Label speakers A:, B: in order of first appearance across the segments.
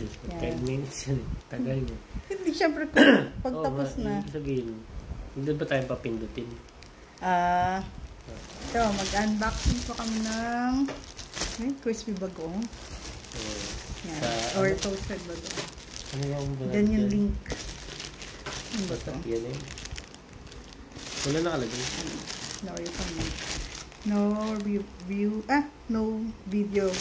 A: Diyos ko, 10 minutes yan eh. Tagal mo.
B: Hindi, syempre, pagtapos na.
A: Sabihin, hindi ba tayo papindutin?
B: So, mag-unboxing po kami ng crispy bagoong. Yan. Or toasted bagoong.
A: Ano yung
B: yan yung link. Ano ba ito?
A: Yan eh. Wala nakalagay.
B: No, you can make. No review. No video.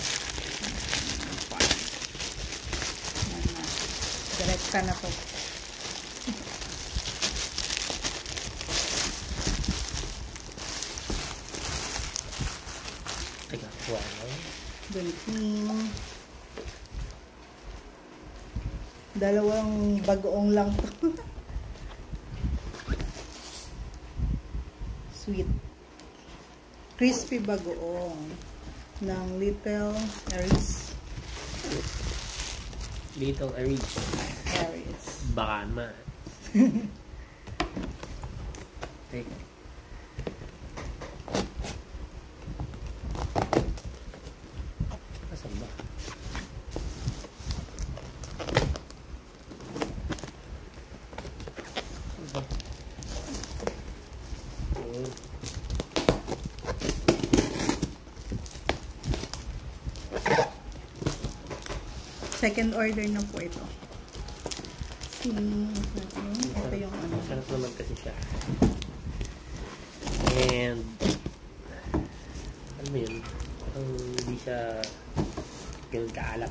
B: Direkta na po.
A: Teka, wow.
B: Bunting. Dalawang bagoong lang to. Sweet. Crispy bagoong ng Little Aries.
A: Little Aries. Baka naman. Teka. Asan ba?
B: Second order na po ito. Ito yung ano.
A: Sarap naman kasi siya. And alam mo yun, hindi siya ganun kaalap.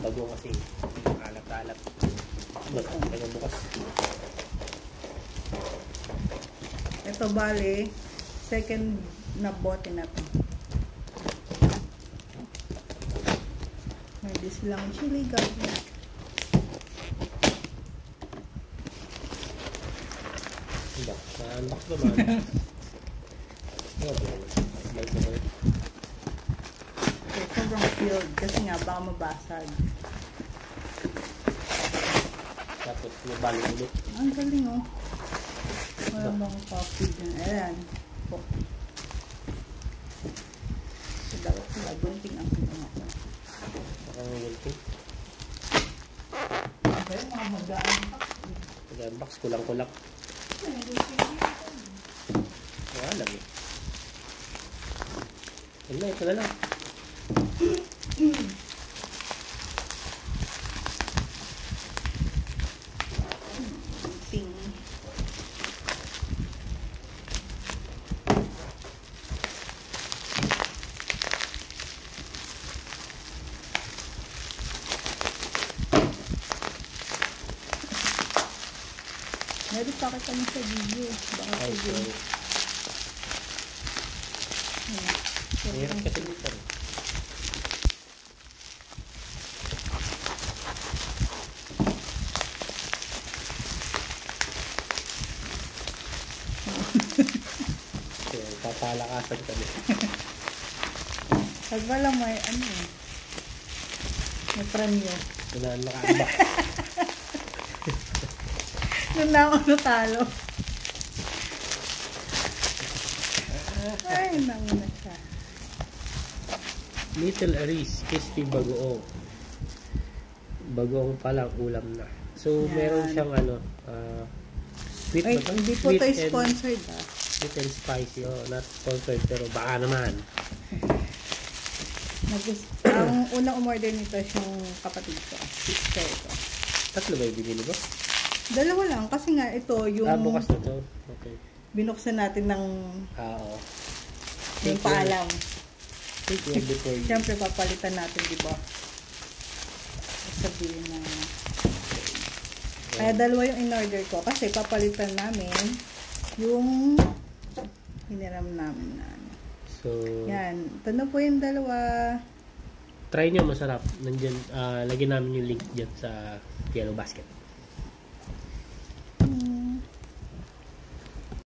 A: Bago kasi kaalap-kaalap. Bukas.
B: Ito bale, second na bote na to. May silang chili garlic.
A: Unbox ba man?
B: Sobrang filled kasi nga baka mabasag.
A: Tapos mabalik ulit.
B: Ang galing oh. Wala bang coffee dyan. Ayan. So, dapat sila gunting ang pinang ako.
A: Baka gunting.
B: Okay, mga mag-unbox.
A: Mag-unbox, kulang-kulak. Wala eh. Ito na lang.
B: Ting. Meron pa kita sa video. Baka sa video.
A: Mayroon kasi dito. Papalakasan kami.
B: Pag wala may ano eh. May premyo.
A: Wala naka-unbox.
B: Doon na ako natalo. Ay, nauna siya.
A: Little Aries, crispy bagoong. Bagoong pa lang, ulam na. So, meron siyang ano, sweet
B: ay,
A: ba ito?
B: hindi po ito sponsored
A: Sweet and spicy. Oh, not sponsored, pero baka naman.
B: Ang unang umorder nito yung kapatid ko. Sister ko.
A: Tatlo ba yung binili mo?
B: Dalawa lang. Kasi nga ito yung...
A: bukas na ito. Okay.
B: Binuksan natin ng...
A: Oo.
B: Yung paalam.
A: Take one before you.
B: Siyempre papalitan natin, di ba? Sabihin na... Kaya dalawa yung in-order ko. Kasi papalitan namin yung hiniram namin na ano.
A: So...
B: Yan. Ito na po yung dalawa.
A: Try nyo, masarap. Nandyan, lagyan namin yung link dyan sa Yellow Basket.